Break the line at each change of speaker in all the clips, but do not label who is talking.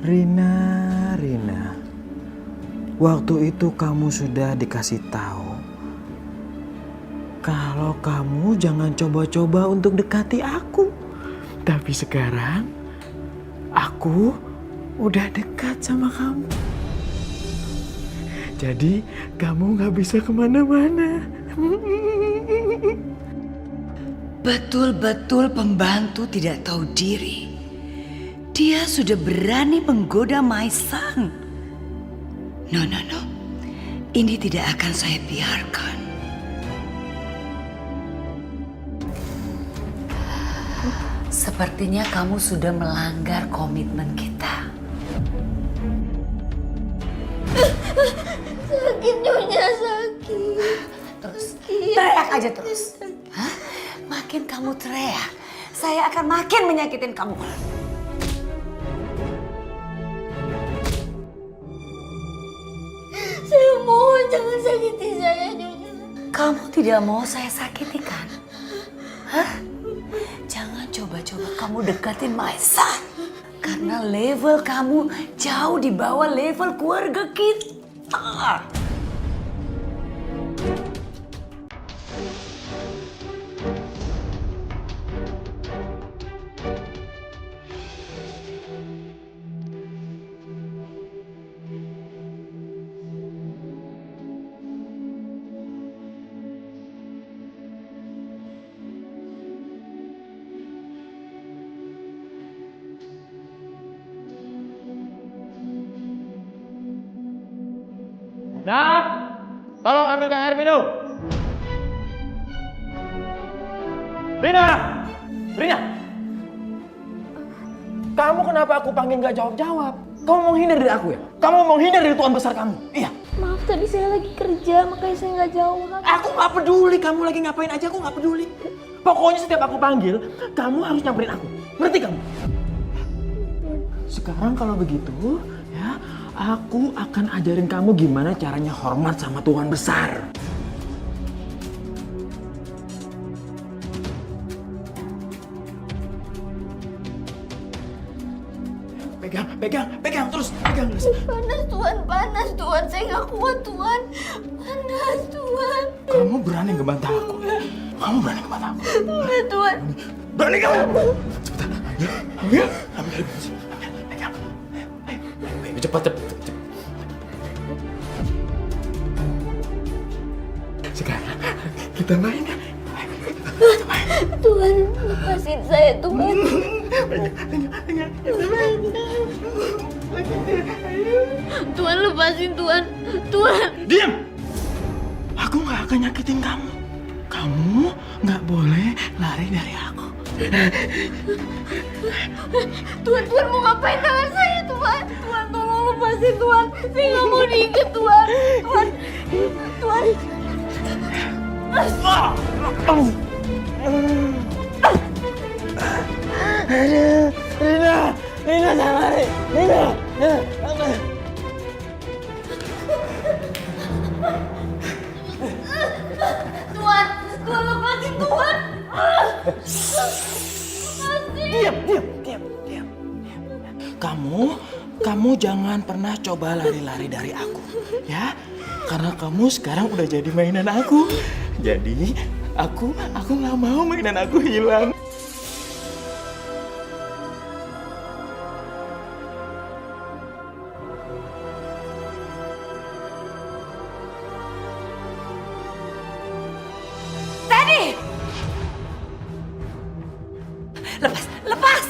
Rina, waktu itu kamu sudah dikasih tahu kalau kamu jangan coba-coba untuk dekati aku. Tapi sekarang aku udah dekat sama kamu. Jadi kamu gak bisa kemana-mana.
Betul-betul pembantu tidak tahu diri. Dia sudah berani menggoda Maisang. No. Ini tidak akan saya biarkan. Sepertinya kamu sudah melanggar komitmen kita.
Sakit Nyonya, sakit.
Terus teriak aja terus. Hah? Makin kamu teriak, saya akan makin menyakitin kamu.
Saya mohon jangan sakiti saya, Nyonya.
Kamu tidak mau saya sakiti kan? Hah? Jangan coba-coba kamu deketin Maisa. Karena level kamu jauh di bawah level keluarga kita.
Nah, tolong ambilkan air minum. Rina! Kamu kenapa aku panggil gak jawab-jawab? Kamu mau hindar dari aku ya? Kamu mau hindar dari tuan besar kamu? Iya.
Maaf, tadi saya lagi kerja, makanya saya nggak jawab.
Aku gak peduli kamu lagi ngapain aja, aku gak peduli. Pokoknya setiap aku panggil, kamu harus nyamperin aku. Ngerti kamu? Sekarang kalau begitu, ya, aku akan ajarin kamu gimana caranya hormat sama tuan besar. Pegang terus.
Panas Tuan, saya nggak kuat Tuan. Panas Tuan.
Kamu berani ngebantah aku?
Enggak Tuan.
Berani kamu? Cepetan, ambil. Pegang. Ayo, cepat. Sekarang kita main ya.
Tuan, lepasin saya Tuan.
Pegang, kita main.
Tuan, lepasin Tuan.
Diam! Aku gak akan nyakitin kamu. Kamu gak boleh lari dari aku.
Tuan mau ngapain tangan saya Tuan? Tuan, tolong lepasin Tuan. Saya nggak mau diikat Tuan. Tuan.
Aduh, Rina jangan lari. Rina.
Tuan lepasin Tuan.
Diam. Kamu jangan pernah coba lari-lari dari aku, ya? Karena kamu sekarang udah jadi mainan aku. Jadi aku nggak mau mainan aku hilang.
Lepas!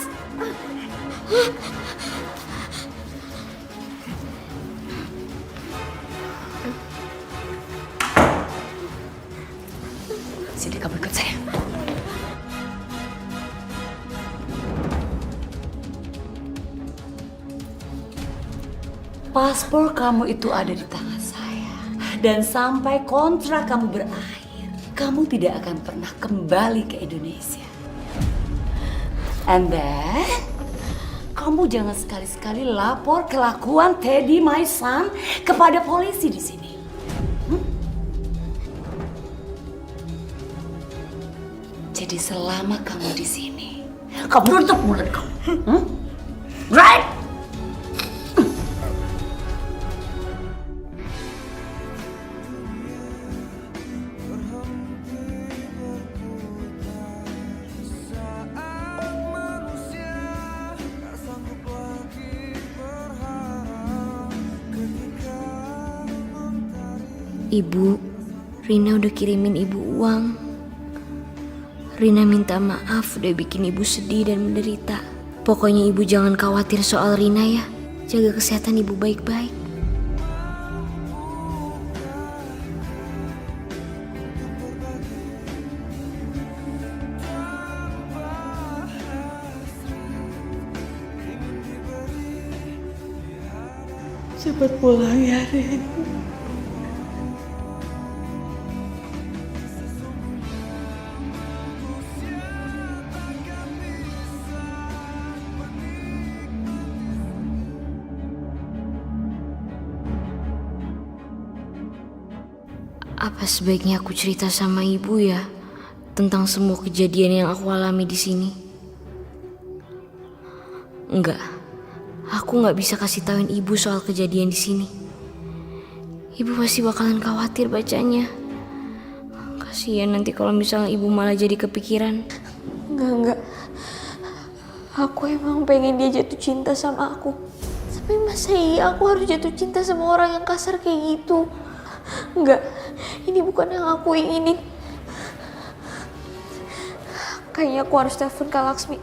Sini kamu ikut saya. Paspor kamu itu ada di tangan saya. Dan sampai kontrak kamu berakhir, kamu tidak akan pernah kembali ke Indonesia. And then, kamu jangan sekali-sekali lapor kelakuan Teddy Maisang kepada polisi di sini. Jadi selama kamu di sini, kamu tutup mulut kamu. Right?
Ibu, Rina udah kirimin ibu uang. Rina minta maaf udah bikin ibu sedih dan menderita. Pokoknya ibu jangan khawatir soal Rina ya. Jaga kesehatan ibu baik-baik.
Cepat pulang ya, Rin.
Apa sebaiknya aku cerita sama ibu ya tentang semua kejadian yang aku alami di sini? Enggak, aku nggak bisa kasih tauin ibu soal kejadian di sini. Ibu pasti bakalan khawatir bacanya. Kasian nanti kalau misalnya ibu malah jadi kepikiran.
Enggak. Aku emang pengen dia jatuh cinta sama aku. Tapi masa iya aku harus jatuh cinta sama orang yang kasar kayak gitu? Enggak, ini bukan yang aku inginin. Kayaknya aku harus telepon Kak Laksmi.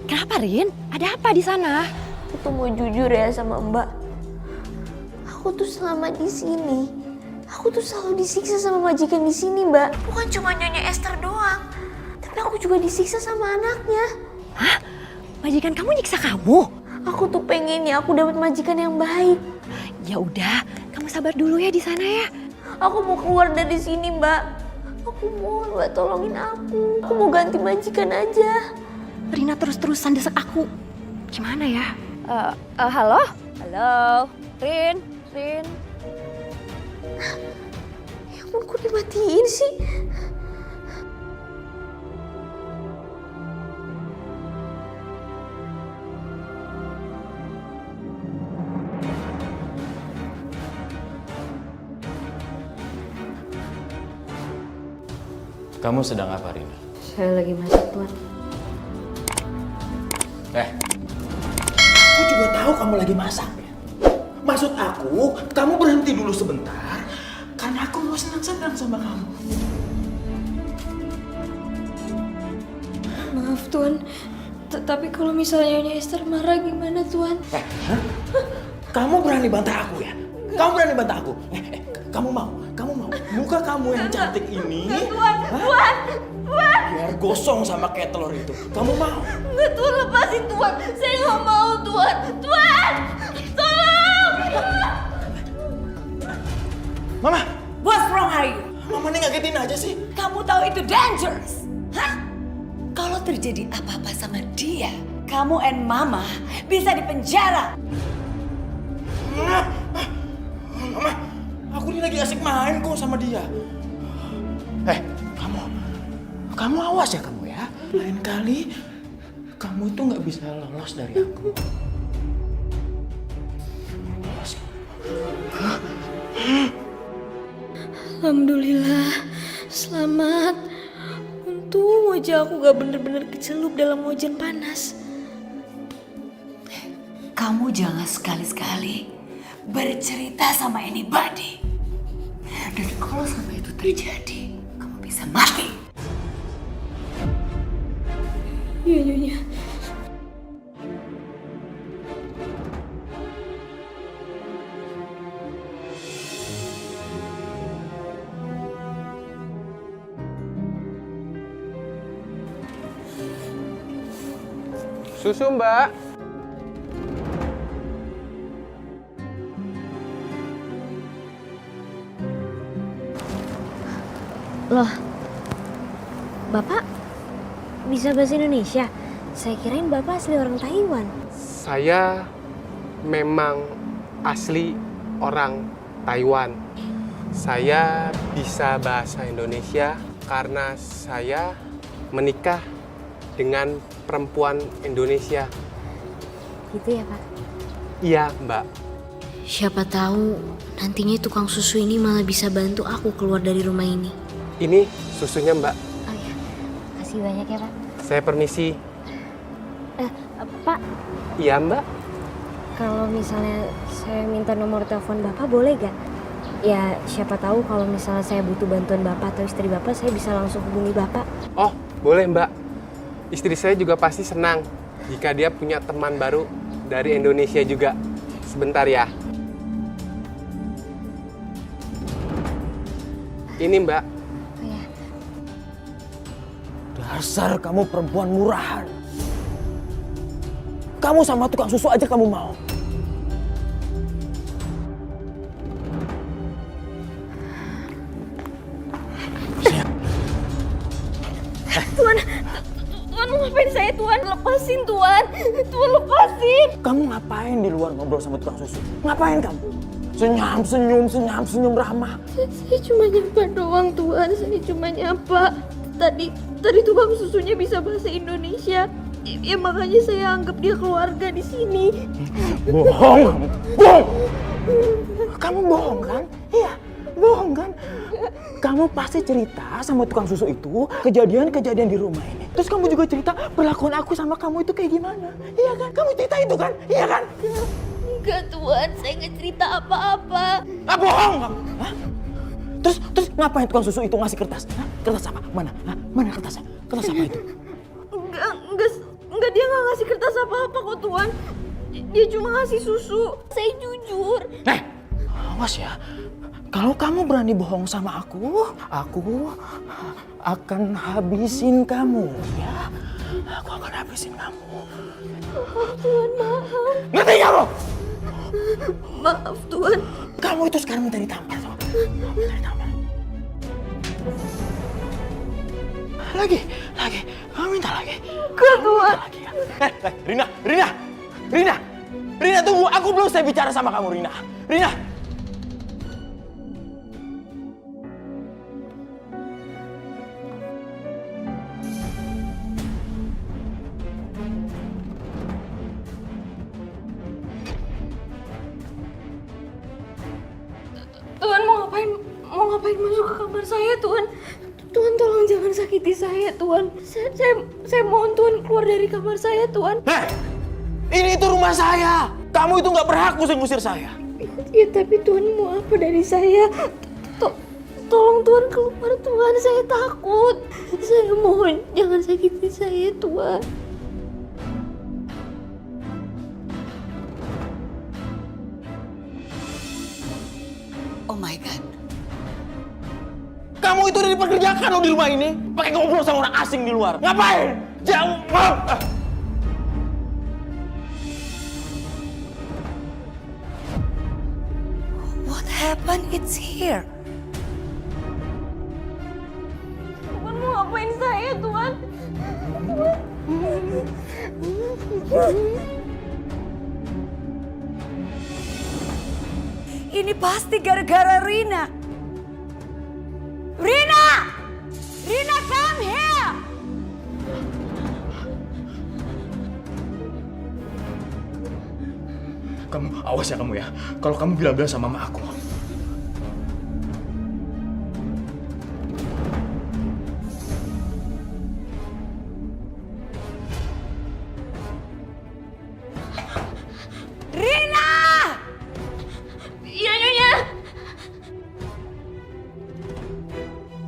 Kenapa, Rin? Ada apa di sana?
Aku tuh mau jujur ya sama Mbak. Aku tuh selama di sini, aku tuh selalu disiksa sama majikan di sini, Mbak. Bukan cuma Nyonya Esther doang, tapi aku juga disiksa sama anaknya.
Hah? Majikan kamu nyiksa kamu?
Aku tuh pengen ya aku dapat majikan yang baik.
Ya udah, kamu sabar dulu ya di sana ya.
Aku mau keluar dari sini, Mbak. Aku mohon Mbak tolongin aku. Aku mau ganti majikan aja.
Rina terus-terusan desek aku. Gimana ya? Halo? Halo? Rin?
Ya ampun, kok dimatiin sih?
Kamu sedang apa, Rina?
Saya lagi masak, Tuan.
Aku juga tahu kamu lagi masak ya. Maksud aku, kamu berhenti dulu sebentar karena aku mau senang-senang sama kamu.
Maaf, Tuan. Tapi kalau misalnya Nyonya Esther marah gimana, Tuan?
Kamu berani bantah aku ya? Kamu berani bantah aku? Kamu mau? Muka kamu yang cantik ini,
Tuan!
biar gosong sama kayak telur itu. Kamu mau?
Enggak, Tuan, lepasin, Tuan. Saya nggak mau, Tuan. Tuan! Tolong!
Mama!
What's wrong are you?
Mama nih ngagetin aja sih.
Kamu tahu itu dangerous? Hah? Kalau terjadi apa-apa sama dia, kamu and mama bisa dipenjara.
Mama, aku ini lagi asik main kok sama dia. Kamu awas ya kamu ya. Lain kali kamu itu nggak bisa lolos dari aku. Awas.
Alhamdulillah, selamat. Untung wajah aku gak bener-bener kecelup dalam hujan panas.
Kamu jangan sekali-sekali bercerita sama anybody. Dan kalau sampai itu terjadi, kamu bisa mati.
Iya, Nyonya.
Susu, Mbak.
Loh, Bapak bisa bahasa Indonesia? Saya kirain Bapak asli orang Taiwan.
Saya memang asli orang Taiwan. Saya bisa bahasa Indonesia karena saya menikah dengan perempuan Indonesia.
Gitu ya, Pak?
Iya, Mbak.
Siapa tahu nantinya tukang susu ini malah bisa bantu aku keluar dari rumah ini.
Ini susunya, Mbak.
Oh ya, kasih banyak ya, Pak.
Saya permisi.
Pak,
Iya, Mbak.
kalau misalnya saya minta nomor telepon Bapak boleh gak? Ya siapa tahu kalau misalnya saya butuh bantuan Bapak atau istri Bapak, saya bisa langsung hubungi Bapak.
Oh, boleh Mbak. Istri saya juga pasti senang jika dia punya teman baru dari Indonesia juga. Sebentar ya. Ini Mbak.
Oh ya.
Dasar kamu perempuan murahan. Kamu sama tukang susu aja kamu mau.
Tuan mau ngapain saya, Tuan? Lepasin, Tuan. Tuan, lepasin.
Kamu ngapain di luar ngobrol sama tukang susu? Ngapain kamu? Senyum ramah.
Saya cuma nyapa doang, Tuan. Saya cuma nyapa. Tadi tukang susunya bisa bahasa Indonesia. Ya makanya saya anggap dia keluarga di sini.
Bohong! Bohong! Kamu bohong kan? Iya, bohong kan? Kamu pasti cerita sama tukang susu itu kejadian-kejadian di rumah ini. Terus kamu juga cerita perlakuan aku sama kamu itu kayak gimana. Iya kan? Kamu cerita itu kan? Iya kan?
Enggak, Tuan. Saya nggak cerita apa-apa.
Ah, bohong kamu! Hah? Terus ngapain tukang susu itu ngasih kertas? Hah? Kertas apa? Mana? Hah? Mana kertasnya? Kertas apa itu?
Enggak, dia nggak ngasih kertas apa-apa kok, Tuan. Dia cuma ngasih susu. Saya jujur.
Awas ya. Kalau kamu berani bohong sama aku akan habisin kamu, ya. Aku akan habisin kamu.
Tuan, maaf.
Ngerti kamu?
Maaf, Tuan.
Kamu itu sekarang minta ditampar, so. Minta ditampar. Lagi. Kamu minta lagi.
Enggak, Tuan.
Lagi ya. Rina, tunggu. Aku belum selesai bicara sama kamu, Rina.
Tuan mau ngapain masuk ke kamar saya, Tuan? Tuan tolong jangan sakiti saya, Tuan. Saya mohon Tuan keluar dari kamar saya, Tuan.
Ini itu rumah saya. Kamu itu nggak berhak ngusir saya.
Ya tapi Tuan mau apa dari saya? Tolong Tuan keluar, Tuan. Saya takut. Saya mohon jangan sakiti saya, Tuan.
Oh my God.
Kamu itu udah dipekerjakan loh di rumah ini. Pakai ngobrol sama orang asing di luar. Ngapain? Jauh.
What happened? It's here.
Tuan mau ngapain saya, Tuan?
Ini pasti gara-gara Rina. Rina, come here.
Kamu awas ya kamu ya. Kalau kamu bilang-bilang sama mama aku.
Rina!
Iya, Nyonya.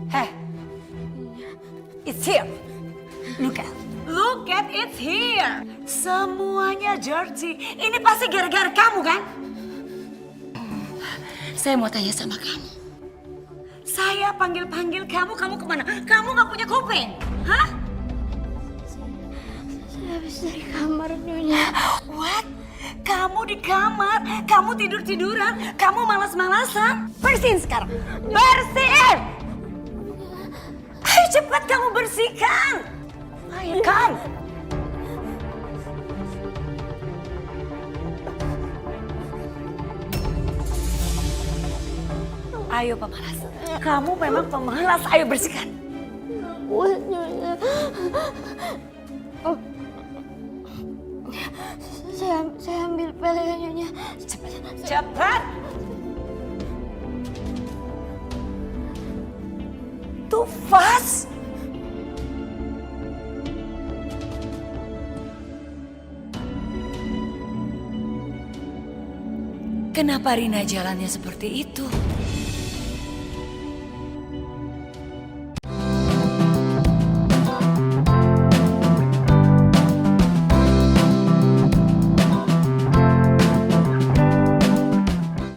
Hey, it's here. Look at it's here. Semuanya dirty. Ini pasti gara-gara kamu kan? Saya mau tanya sama kamu. Saya panggil-panggil kamu kemana? Kamu gak punya kuping, hah?
Saya habis dari kamar, Nyonya.
What? Kamu di kamar, kamu tidur-tiduran, kamu malas-malasan. Bersihin sekarang, bersihin! Ayo cepat kamu bersihkan. Ayo, come. Ayo pemalas, kamu memang pemalas, ayo bersihkan.
Kuat, Nyonya. Oh. Saya ambil pel ya, Nyonya.
Cepat. Too fast. Kenapa Rina jalannya seperti itu?